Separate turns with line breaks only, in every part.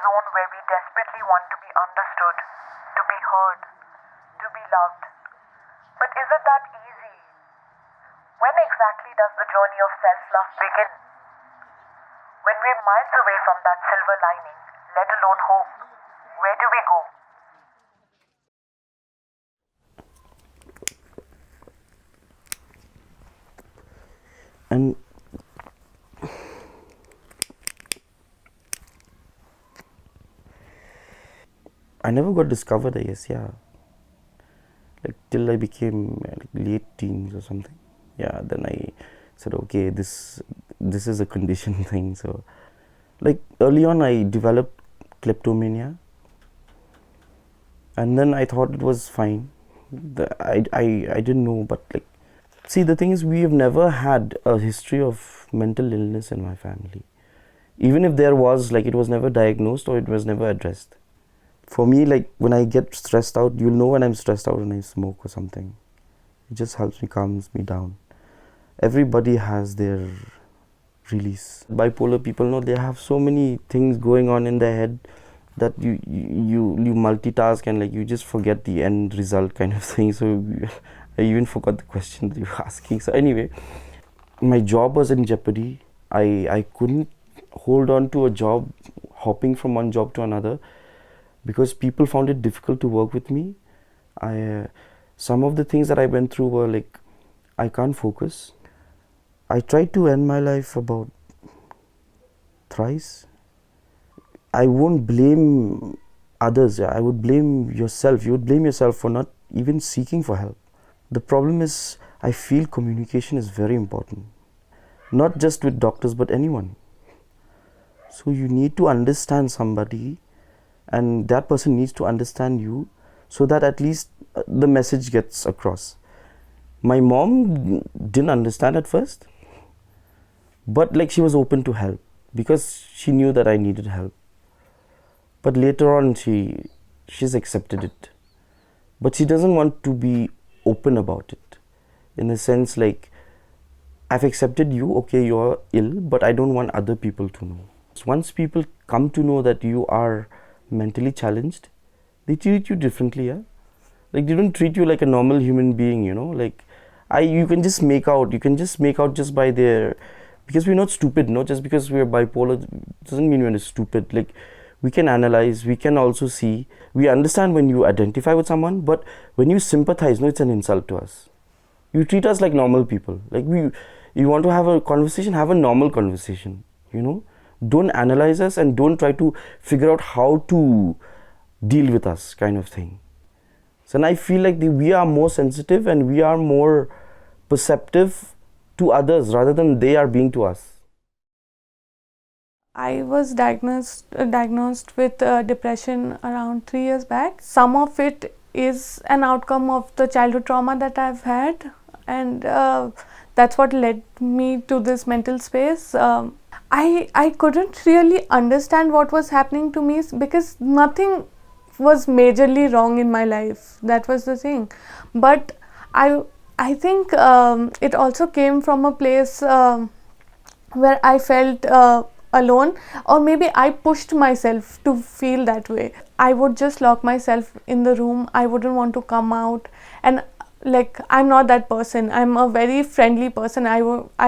zone where we desperately want to be understood, to be heard, to be loved. But is it that easy? When exactly does the journey of self-love begin? When we're miles away from that silver lining, let alone hope, where do we go?
And I never got discovered, I guess, yeah. Like till I became late teens or something. Yeah, then I said, okay, this is a condition thing. So, like early on, I developed kleptomania, and then I thought it was fine. I didn't know, but like, see, the thing is, we have never had a history of mental illness in my family. Even if there was, like, it was never diagnosed or it was never addressed. For me, like, when I get stressed out, you'll know when I'm stressed out when I smoke or something. It just helps me, calms me down. Everybody has their release. Bipolar people know they have so many things going on in their head that you multitask and like you just forget the end result kind of thing. So I even forgot the question that you were asking. So anyway, my job was in jeopardy. I couldn't hold on to a job, hopping from one job to another, because people found it difficult to work with me. Some of the things that I went through were like, I can't focus. I tried to end my life about thrice. I won't blame others. I would blame yourself. You would blame yourself for not even seeking for help. The problem is, I feel communication is very important. Not just with doctors, but anyone. So you need to understand somebody, and that person needs to understand you, so that at least the message gets across. My mom didn't understand at first, but like she was open to help because she knew that I needed help. But later on she's accepted it, but she doesn't want to be open about it, in a sense like, I've accepted you, okay, you're ill, but I don't want other people to know. Once people come to know that you are mentally challenged, they treat you differently. Yeah, like they don't treat you like a normal human being, you know. Like you can just make out just by their, because we're not stupid, no. Just because we're bipolar doesn't mean we're stupid. Like, we can analyze, we can also see, we understand when you identify with someone, but when you sympathize, no, it's an insult to us. You treat us like normal people. Like, you want to have a conversation, have a normal conversation, you know. Don't analyze us and don't try to figure out how to deal with us, kind of thing. So, and I feel like we are more sensitive and we are more perceptive to others rather than they are being to us.
I was diagnosed with depression around 3 years back. Some of it is an outcome of the childhood trauma that I've had, and that's what led me to this mental space. I couldn't really understand what was happening to me because nothing was majorly wrong in my life. That was the thing. But I think it also came from a place where I felt alone, or maybe I pushed myself to feel that way. I would just lock myself in the room. I wouldn't want to come out, and like, I'm not that person. I'm a very friendly person. I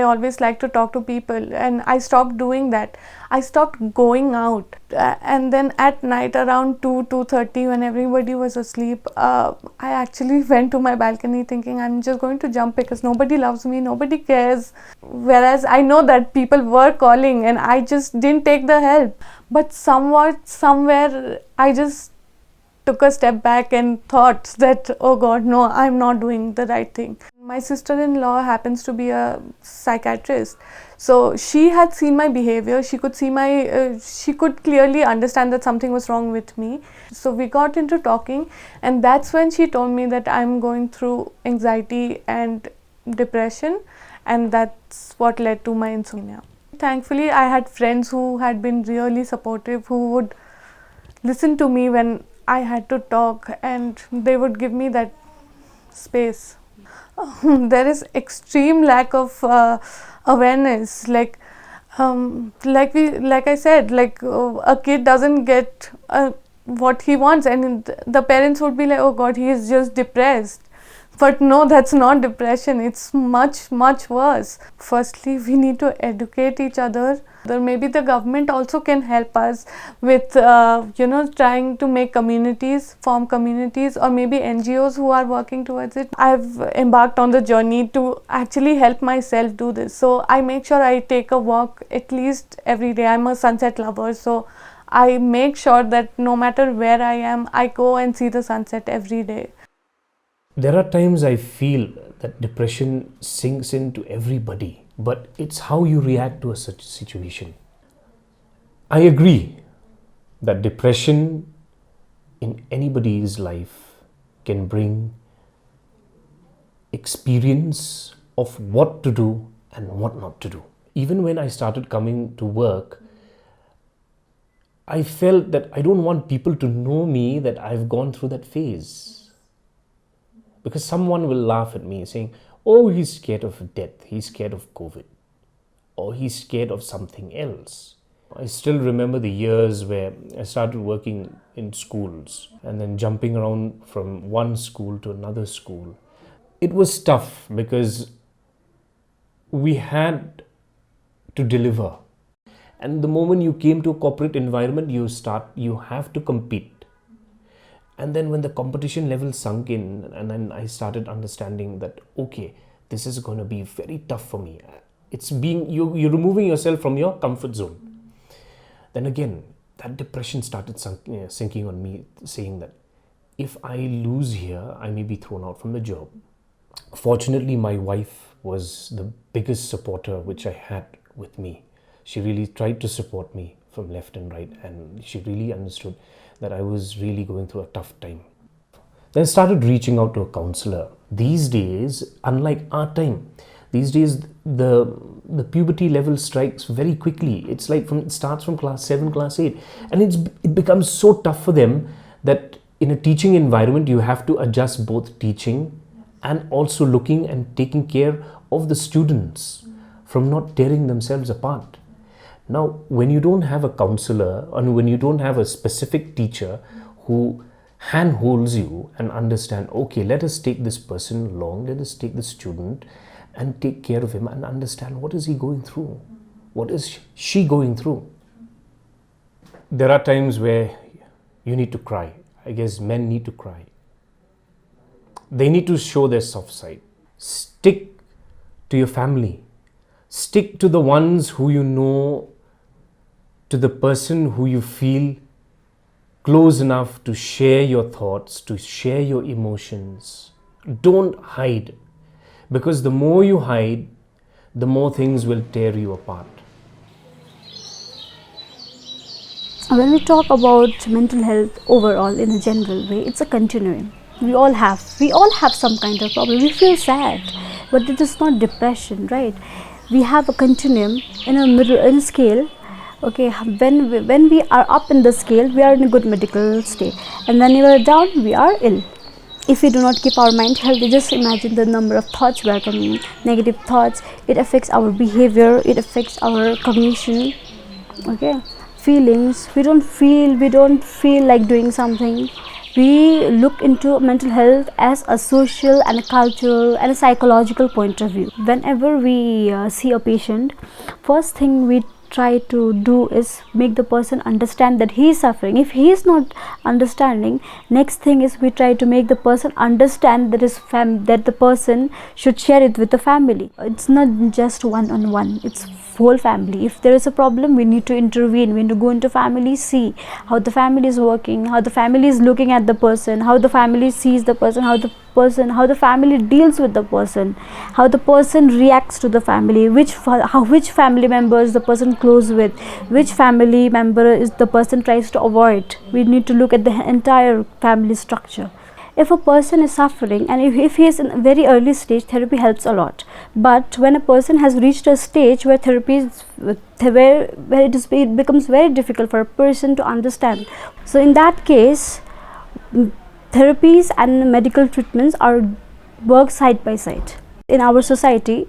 always like to talk to people, and I stopped doing that. I stopped going out, and then at night around 2:30 when everybody was asleep, I actually went to my balcony thinking I'm just going to jump because nobody loves me, nobody cares, whereas I know that people were calling and I just didn't take the help. But somewhere I just took a step back and thought that, oh God, no, I'm not doing the right thing. My sister-in-law happens to be a psychiatrist, so she had seen my behavior. She could see she could clearly understand that something was wrong with me. So we got into talking, and that's when she told me that I'm going through anxiety and depression, and that's what led to my insomnia. Thankfully, I had friends who had been really supportive, who would listen to me when I had to talk, and they would give me that space. There is extreme lack of awareness. Like, Like I said, a kid doesn't get what he wants, and the parents would be like, oh god, he is just depressed. But no, that's not depression. It's much, much worse. Firstly, we need to educate each other. Maybe the government also can help us with, trying to make communities, form communities, or maybe NGOs who are working towards it. I've embarked on the journey to actually help myself do this. So I make sure I take a walk at least every day. I'm a sunset lover, so I make sure that no matter where I am, I go and see the sunset every day.
There are times I feel that depression sinks into everybody, but it's how you react to a such situation. I agree that depression in anybody's life can bring experience of what to do and what not to do. Even when I started coming to work, I felt that I don't want people to know me that I've gone through that phase. Because someone will laugh at me saying, oh, he's scared of death, he's scared of COVID, or he's scared of something else. I still remember the years where I started working in schools and then jumping around from one school to another school. It was tough because we had to deliver. And the moment you came to a corporate environment, you have to compete. And then when the competition level sunk in, and then I started understanding that, okay, this is going to be very tough for me. It's you're removing yourself from your comfort zone. Then again, that depression started sinking on me, saying that if I lose here, I may be thrown out from the job. Fortunately, my wife was the biggest supporter which I had with me. She really tried to support me from left and right, and she really understood that I was really going through a tough time. Then I started reaching out to a counselor. These days, unlike our time, these days the puberty level strikes very quickly. It's like it starts from class 7, class 8, and it becomes so tough for them that in a teaching environment you have to adjust both teaching and also looking and taking care of the students from not tearing themselves apart. Now, when you don't have a counselor and when you don't have a specific teacher who handholds you and understand, okay, let us take this person along, let us take the student and take care of him and understand what is he going through, what is she going through. There are times where you need to cry. I guess men need to cry. They need to show their soft side. Stick to your family. Stick to the ones who you know, to the person who you feel close enough to share your thoughts, to share your emotions. Don't hide, because the more you hide, the more things will tear you apart.
When we talk about mental health overall in a general way, it's a continuum. We all have some kind of problem. We feel sad, but it is not depression, right? We have a continuum in a scale. Okay, when we are up in the scale, we are in a good medical state, and when we are down, we are ill. If we do not keep our mind healthy, just imagine the number of thoughts we are coming in, negative thoughts. It affects our behavior, it affects our cognition, okay, feelings. We don't feel like doing something. We look into mental health as a social and a cultural and a psychological point of view. Whenever we see a patient, first thing we try to do is make the person understand that he is suffering. If he is not understanding, next thing is we try to make the person understand that that the person should share it with the family. It's not just one-on-one, it's whole family. If there is a problem, we need to intervene. We need to go into family, see how the family is working, how the family is looking at the person, how the family sees the person, how the family deals with the person, how the person reacts to the family, which family members the person close with, which family member is the person tries to avoid. We need to look at the entire family structure. If a person is suffering and if he is in a very early stage, therapy helps a lot. But when a person has reached a stage where it becomes very difficult for a person to understand, so in that case, therapies and medical treatments are work side by side. In our society,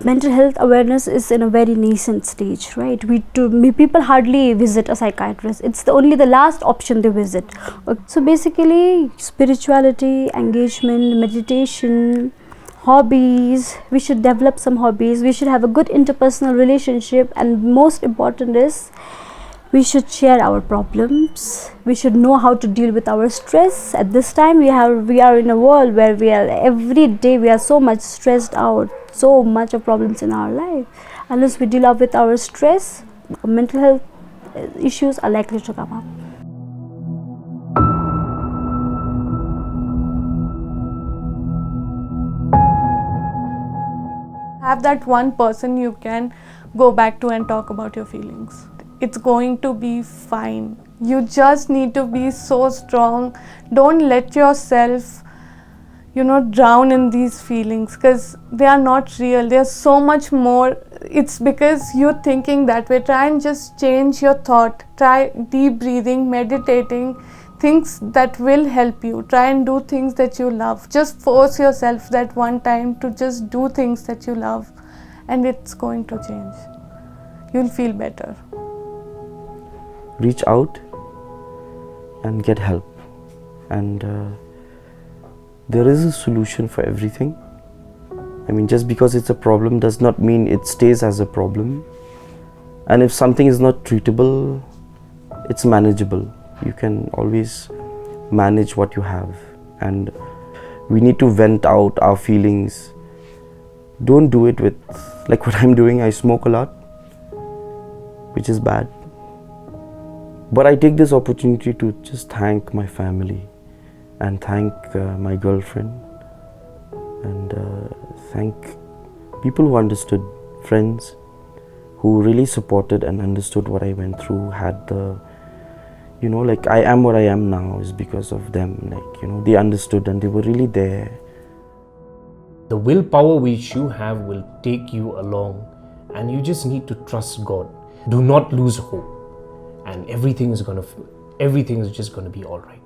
mental health awareness is in a very nascent stage, right? People hardly visit a psychiatrist. It's only the last option they visit. So basically, spirituality, engagement, meditation, hobbies. We should develop some hobbies. We should have a good interpersonal relationship, and most important is we should share our problems. We should know how to deal with our stress. At this time, we are in a world where every day we are so much stressed out, so much of problems in our life. Unless we deal up with our stress, mental health issues are likely to come up.
Have that one person you can go back to and talk about your feelings. It's going to be fine. You just need to be so strong. Don't let yourself, drown in these feelings, because they are not real. There's so much more. It's because you're thinking that way. Try and just change your thought. Try deep breathing, meditating, things that will help you. Try and do things that you love. Just force yourself that one time to just do things that you love, and it's going to change. You'll feel better.
Reach out and get help, and there is a solution for everything. I mean, just because it's a problem does not mean it stays as a problem, and if something is not treatable, it's manageable. You can always manage what you have, and we need to vent out our feelings. Don't do it with, like what I'm doing. I smoke a lot, which is bad. But I take this opportunity to just thank my family and thank my girlfriend, and thank people who understood, friends who really supported and understood what I went through, had the, like I am what I am now is because of them. Like, they understood and they were really there.
The willpower which you have will take you along, and you just need to trust God. Do not lose hope, and everything is just going to be all right.